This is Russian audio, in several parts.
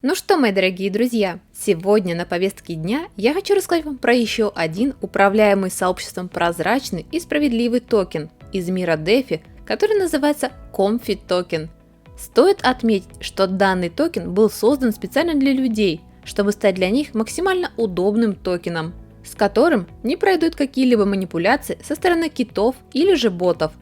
Ну что, мои дорогие друзья, сегодня на повестке дня я хочу рассказать вам про еще один управляемый сообществом прозрачный и справедливый токен из мира DeFi, который называется Comfy Token. Стоит отметить, что данный токен был создан специально для людей, чтобы стать для них максимально удобным токеном, с которым не пройдут какие-либо манипуляции со стороны китов или же ботов.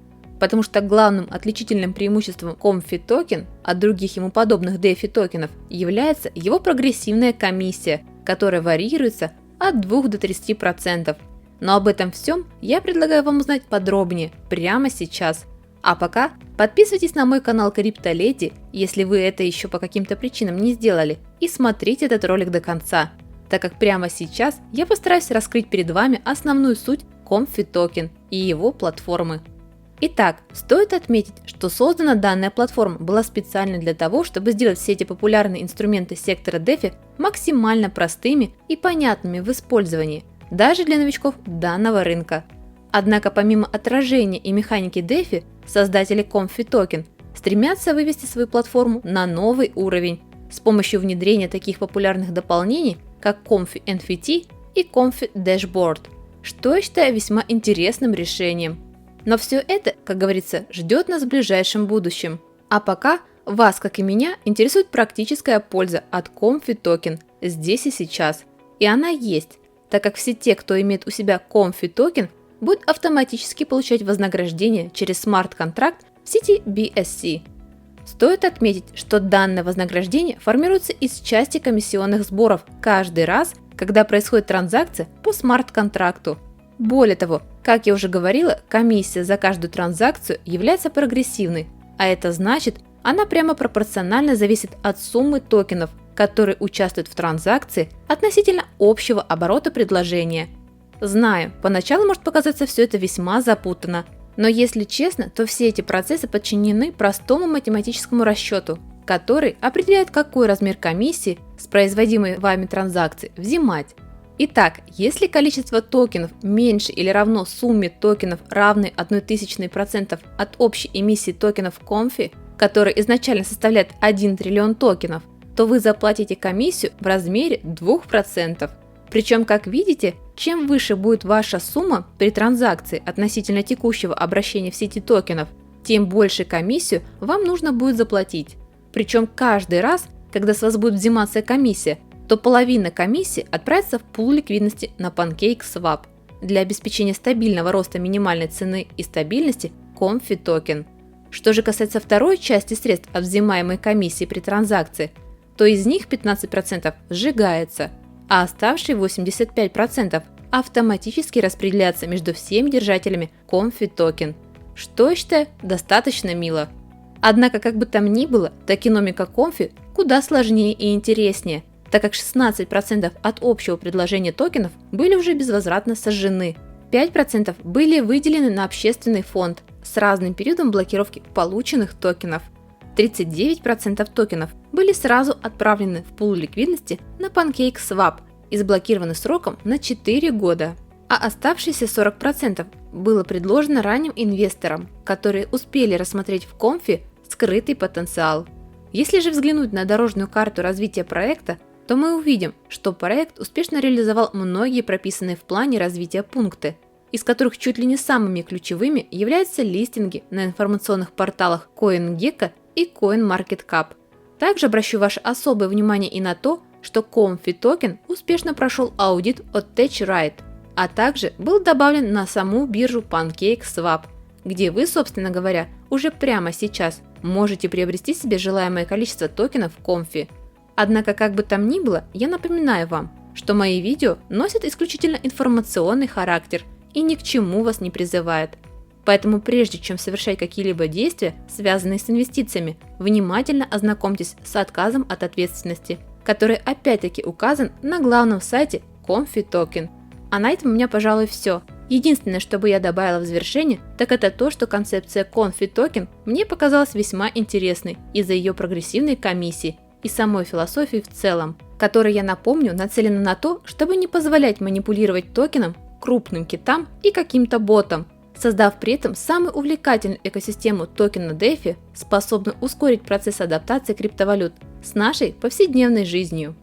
Потому что главным отличительным преимуществом Comfy Token от других ему подобных DeFi токенов является его прогрессивная комиссия, которая варьируется от 2 до 30%. Но об этом всем я предлагаю вам узнать подробнее прямо сейчас. А пока подписывайтесь на мой канал Криптоледи, если вы это еще по каким-то причинам не сделали, и смотрите этот ролик до конца, так как прямо сейчас я постараюсь раскрыть перед вами основную суть Comfy Token и его платформы. Итак, стоит отметить, что создана данная платформа была специально для того, чтобы сделать все эти популярные инструменты сектора DeFi максимально простыми и понятными в использовании, даже для новичков данного рынка. Однако помимо отражения и механики DeFi, создатели Comfy Token стремятся вывести свою платформу на новый уровень с помощью внедрения таких популярных дополнений, как Comfy NFT и Comfy Dashboard, что я считаю весьма интересным решением. Но все это, как говорится, ждет нас в ближайшем будущем. А пока вас, как и меня, интересует практическая польза от Comfy Token здесь и сейчас. И она есть, так как все те, кто имеет у себя Comfy Token, будут автоматически получать вознаграждение через смарт-контракт в сети BSC. Стоит отметить, что данное вознаграждение формируется из части комиссионных сборов каждый раз, когда происходит транзакция по смарт-контракту. Более того, как я уже говорила, комиссия за каждую транзакцию является прогрессивной, а это значит, она прямо пропорционально зависит от суммы токенов, которые участвуют в транзакции относительно общего оборота предложения. Знаю, поначалу может показаться все это весьма запутанно, но если честно, то все эти процессы подчинены простому математическому расчету, который определяет, какой размер комиссии с производимой вами транзакции взимать. Итак, если количество токенов меньше или равно сумме токенов, равной 0,01% от общей эмиссии токенов Comfy, которая изначально составляет 1 триллион токенов, то вы заплатите комиссию в размере 2%. Причем, как видите, чем выше будет ваша сумма при транзакции относительно текущего обращения в сети токенов, тем больше комиссию вам нужно будет заплатить. Причем каждый раз, когда с вас будет взиматься комиссия, то половина комиссии отправится в пул ликвидности на PancakeSwap для обеспечения стабильного роста минимальной цены и стабильности Comfy Token. Что же касается второй части средств от взимаемой комиссии при транзакции, то из них 15% сжигается, а оставшие 85% автоматически распределяются между всеми держателями Comfy Token, что я считаю достаточно мило. Однако, как бы там ни было, токеномика Comfy куда сложнее и интереснее, так как 16% от общего предложения токенов были уже безвозвратно сожжены, 5% были выделены на общественный фонд с разным периодом блокировки полученных токенов, 39% токенов были сразу отправлены в пул ликвидности на PancakeSwap и заблокированы сроком на 4 года, а оставшиеся 40% было предложено ранним инвесторам, которые успели рассмотреть в Comfy скрытый потенциал. Если же взглянуть на дорожную карту развития проекта, то мы увидим, что проект успешно реализовал многие прописанные в плане развития пункты, из которых чуть ли не самыми ключевыми являются листинги на информационных порталах CoinGecko и CoinMarketCap. Также обращу ваше особое внимание и на то, что Comfy Token успешно прошел аудит от TechRight, а также был добавлен на саму биржу PancakeSwap, где вы, собственно говоря, уже прямо сейчас можете приобрести себе желаемое количество токенов Comfy. Однако, как бы там ни было, я напоминаю вам, что мои видео носят исключительно информационный характер и ни к чему вас не призывают. Поэтому прежде чем совершать какие-либо действия, связанные с инвестициями, внимательно ознакомьтесь с отказом от ответственности, который опять-таки указан на главном сайте Comfy Token. А на этом у меня, пожалуй, все. Единственное, что бы я добавила в завершение, так это то, что концепция Comfy Token мне показалась весьма интересной из-за ее прогрессивной комиссии и самой философии в целом, которая, я напомню, нацелена на то, чтобы не позволять манипулировать токеном крупным китам и каким-то ботам, создав при этом самую увлекательную экосистему токена DeFi, способную ускорить процесс адаптации криптовалют с нашей повседневной жизнью.